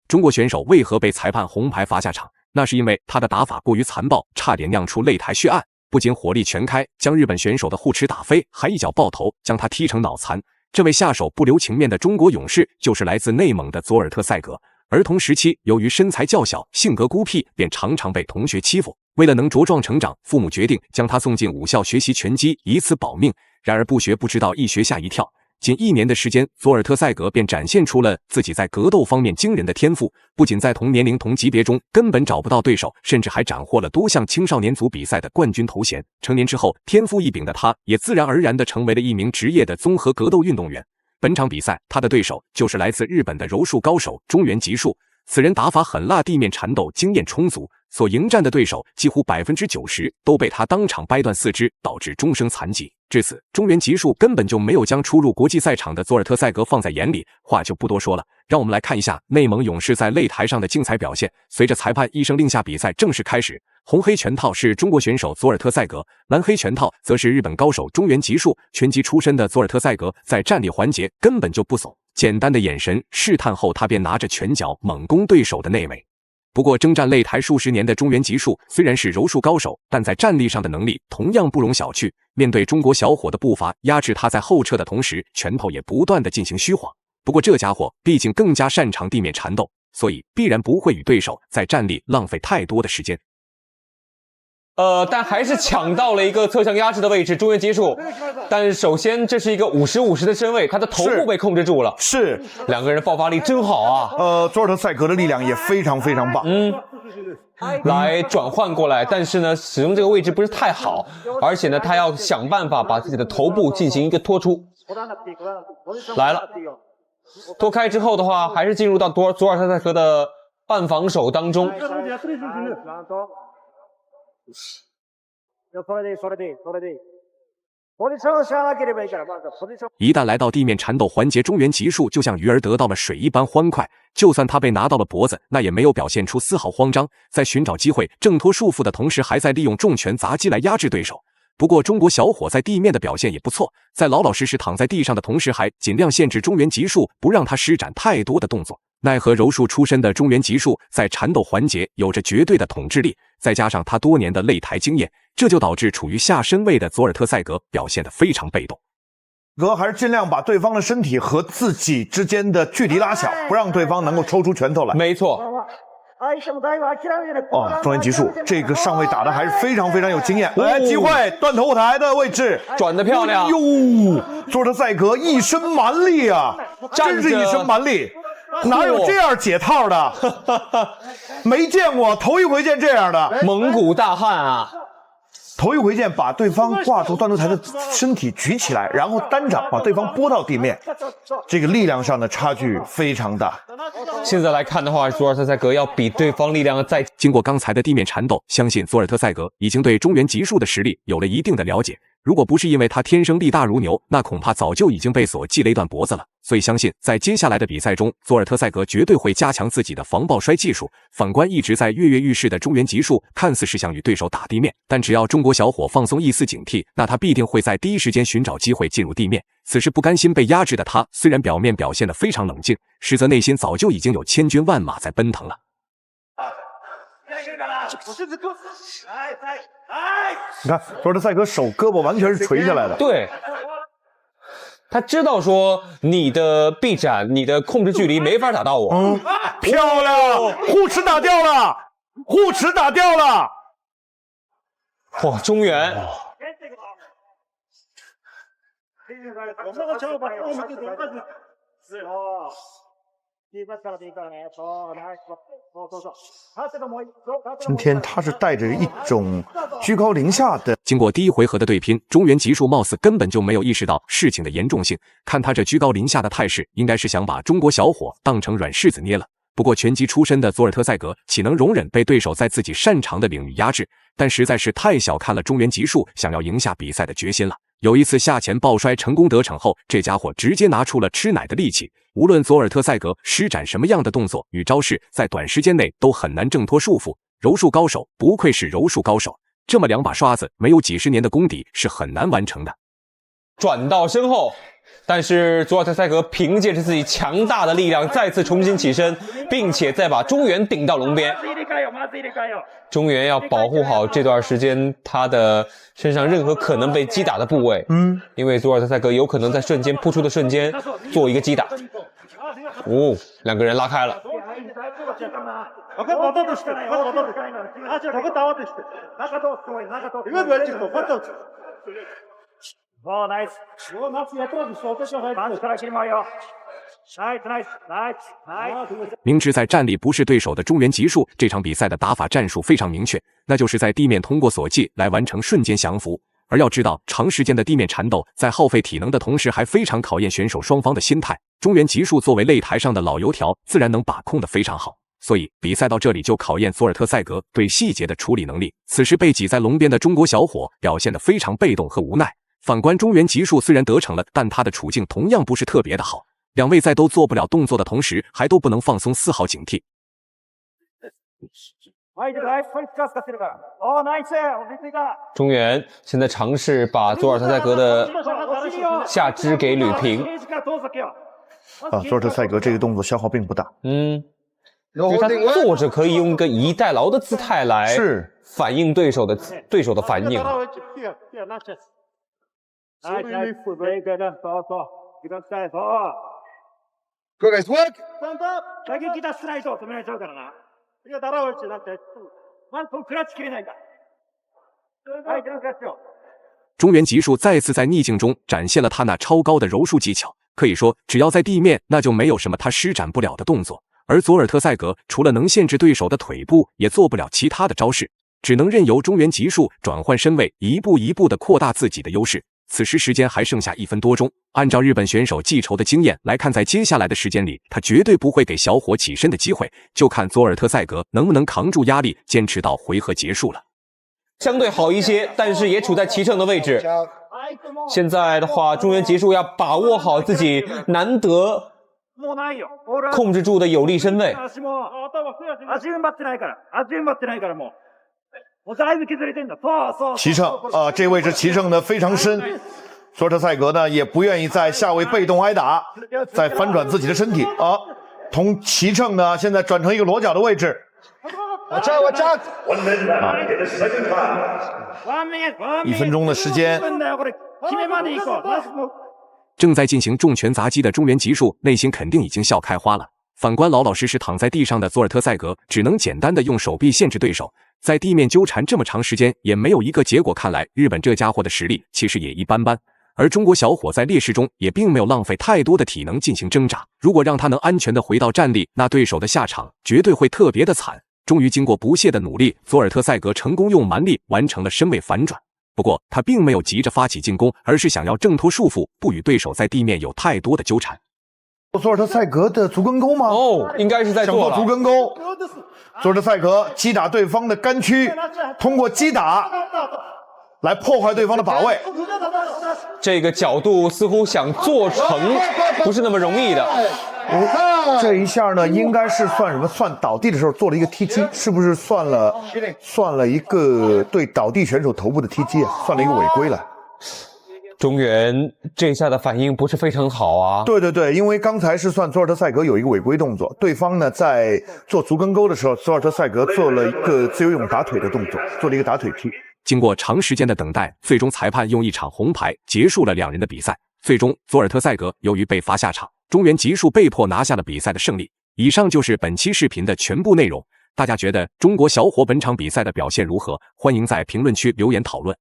中国选手为何被裁判红牌罚下场？那是因为他的打法过于残暴，差点酿出擂台血案。不仅火力全开，将日本选手的护持打飞，还一脚爆头将他踢成脑残。这位下手不留情面的中国勇士，就是来自内蒙的佐尔特塞格。儿童时期由于身材较小，性格孤僻，便常常被同学欺负。为了能茁壮成长，父母决定将他送进武校学习拳击，以此保命。然而不学不知道，一学吓一跳。仅1年的时间，佐尔特塞格便展现出了自己在格斗方面惊人的天赋，不仅在同年龄同级别中根本找不到对手，甚至还斩获了多项青少年组比赛的冠军头衔。成年之后，天赋异禀的他也自然而然地成为了一名职业的综合格斗运动员。本场比赛，他的对手就是来自日本的柔术高手中原吉树。此人打法狠辣，地面缠斗经验充足，所迎战的对手几乎90%都被他当场掰断四肢，导致终生残疾。至此，中原吉树根本就没有将出入国际赛场的佐尔特塞格放在眼里，话就不多说了。让我们来看一下内蒙勇士在擂台上的精彩表现。随着裁判一声令下，比赛正式开始。红黑拳套是中国选手佐尔特塞格，蓝黑拳套则是日本高手中原吉树。拳击出身的佐尔特塞格在站立环节根本就不怂，简单的眼神试探后，他便拿着拳脚猛攻对手的内围。不过，征战擂台数十年的中原吉树虽然是柔术高手，但在站立上的能力同样不容小觑。面对中国小伙的步伐压制他在后撤的同时，拳头也不断的进行虚晃。不过这家伙毕竟更加擅长地面缠斗，所以必然不会与对手在站立浪费太多的时间。但还是抢到了一个侧向压制的位置，中原吉树。但首先这是一个50-50的身位，他的头部被控制住了。是，两个人爆发力真好啊。佐尔特塞格的力量也非常非常棒。来转换过来，但是呢，使用这个位置不是太好，而且呢，他要想办法把自己的头部进行一个拖出。来了，拖开之后的话，还是进入到佐尔特塞格的半防守当中。一旦来到地面缠斗环节，中原吉树就像鱼儿得到了水一般欢快。就算他被拿到了脖子，那也没有表现出丝毫慌张，在寻找机会挣脱束缚的同时，还在利用重拳砸击来压制对手。不过中国小伙在地面的表现也不错，在老老实实躺在地上的同时，还尽量限制中原吉树，不让他施展太多的动作。奈何柔术出身的中原吉树在缠斗环节有着绝对的统治力，再加上他多年的擂台经验，这就导致处于下身位的佐尔特塞格表现得非常被动。还是尽量把对方的身体和自己之间的距离拉小，不让对方能够抽出拳头来。没错。中原吉树这个上位打的还是非常非常有经验。来，机会断头台的位置转得漂亮。佐尔特塞格一身蛮力啊，真是一身蛮力。哪有这样解套的？没见过，头一回见这样的。蒙古大汉啊！头一回见把对方挂住断头台的身体举起来，然后单掌把对方拨到地面，这个力量上的差距非常大。现在来看的话，佐尔特塞格要比对方力量再……经过刚才的地面缠斗，相信佐尔特塞格已经对中原吉树的实力有了一定的了解。如果不是因为他天生力大如牛，那恐怕早就已经被锁系了一段脖子了。所以相信在接下来的比赛中，佐尔特塞格绝对会加强自己的防抱摔技术。反观一直在跃跃欲试的中原吉树，看似是想与对手打地面，但只要中国小伙放松一丝警惕，那他必定会在第一时间寻找机会进入地面。此时不甘心被压制的他，虽然表面表现得非常冷静，实则内心早就已经有千军万马在奔腾了。你看，佐尔特塞格手胳膊完全是垂下来的。对，他知道说你的臂展、你的控制距离没法打到我。漂亮，护持打掉了，护持打掉了。哇，中原。今天他是带着一种居高临下的。经过第一回合的对拼，中原吉树貌似根本就没有意识到事情的严重性，看他这居高临下的态势，应该是想把中国小伙当成软柿子捏了。不过拳击出身的佐尔特塞格岂能容忍被对手在自己擅长的领域压制？但实在是太小看了中原吉树想要赢下比赛的决心了。有一次下前抱摔成功得逞后，这家伙直接拿出了吃奶的力气。无论佐尔特塞格施展什么样的动作与招式，在短时间内都很难挣脱束缚。柔术高手不愧是柔术高手，这么两把刷子没有几十年的功底是很难完成的。转到身后，但是佐尔特塞格凭借着自己强大的力量再次重新起身，并且再把中原顶到笼边。中原要保护好这段时间他的身上任何可能被击打的部位，因为佐尔特塞格有可能在瞬间扑出的瞬间做一个击打。哦，两个人拉开了。明知在战力不是对手的中原吉树，这场比赛的打法战术非常明确，那就是在地面通过锁技来完成瞬间降服。而要知道，长时间的地面缠斗在耗费体能的同时，还非常考验选手双方的心态。中原吉树作为擂台上的老油条，自然能把控得非常好。所以比赛到这里就考验佐尔特塞格对细节的处理能力。此时被挤在笼边的中国小伙表现得非常被动和无奈。反观中原吉树虽然得逞了，但他的处境同样不是特别的好。两位在都做不了动作的同时，还都不能放松丝毫警惕。中原现在尝试把佐尔特塞格的下肢给捋平。佐尔特塞格这个动作消耗并不大。因为他坐着可以用一个以逸待劳的姿态来反映对手的反应。中原吉树再次在逆境中展现了他那超高的柔术技巧，可以说只要在地面，那就没有什么他施展不了的动作。而佐尔特塞格除了能限制对手的腿部，也做不了其他的招式，只能任由中原吉树转换身位，一步一步地扩大自己的优势。此时时间还剩下1分多钟，按照日本选手记仇的经验来看，在接下来的时间里，他绝对不会给小伙起身的机会，就看佐尔特塞格能不能扛住压力，坚持到回合结束了。相对好一些，但是也处在骑乘的位置。现在的话，中原吉树要把握好自己难得控制住的有利身位。骑乘这位置骑乘的非常深，佐尔特塞格呢也不愿意在下位被动挨打，再翻转自己的身体从骑乘呢现在转成一个裸脚的位置。1分钟的时间。正在进行重拳砸击的中原吉树内心肯定已经笑开花了。反观老老实实躺在地上的佐尔特塞格，只能简单的用手臂限制对手，在地面纠缠这么长时间也没有一个结果，看来日本这家伙的实力其实也一般般。而中国小伙在劣势中也并没有浪费太多的体能进行挣扎，如果让他能安全的回到站立，那对手的下场绝对会特别的惨。终于经过不懈的努力，佐尔特塞格成功用蛮力完成了身位反转。不过他并没有急着发起进攻，而是想要挣脱束缚，不与对手在地面有太多的纠缠。佐尔特塞格的足跟钩吗？应该是在做了足跟钩。佐尔特塞格击打对方的肝区，通过击打来破坏对方的把位。这个角度似乎想做成不是那么容易的。这一下呢，应该是算什么？算倒地的时候做了一个踢击，是不是算了一个对倒地选手头部的踢击算了一个违规了。中原这下的反应不是非常好啊。对，因为刚才是算佐尔特塞格有一个违规动作，对方呢在做足跟钩的时候，佐尔特塞格做了一个自由泳打腿的动作，做了一个打腿踢。经过长时间的等待，最终裁判用一场红牌结束了两人的比赛。最终佐尔特塞格由于被罚下场，中原吉树被迫拿下了比赛的胜利。以上就是本期视频的全部内容，大家觉得中国小伙本场比赛的表现如何？欢迎在评论区留言讨论。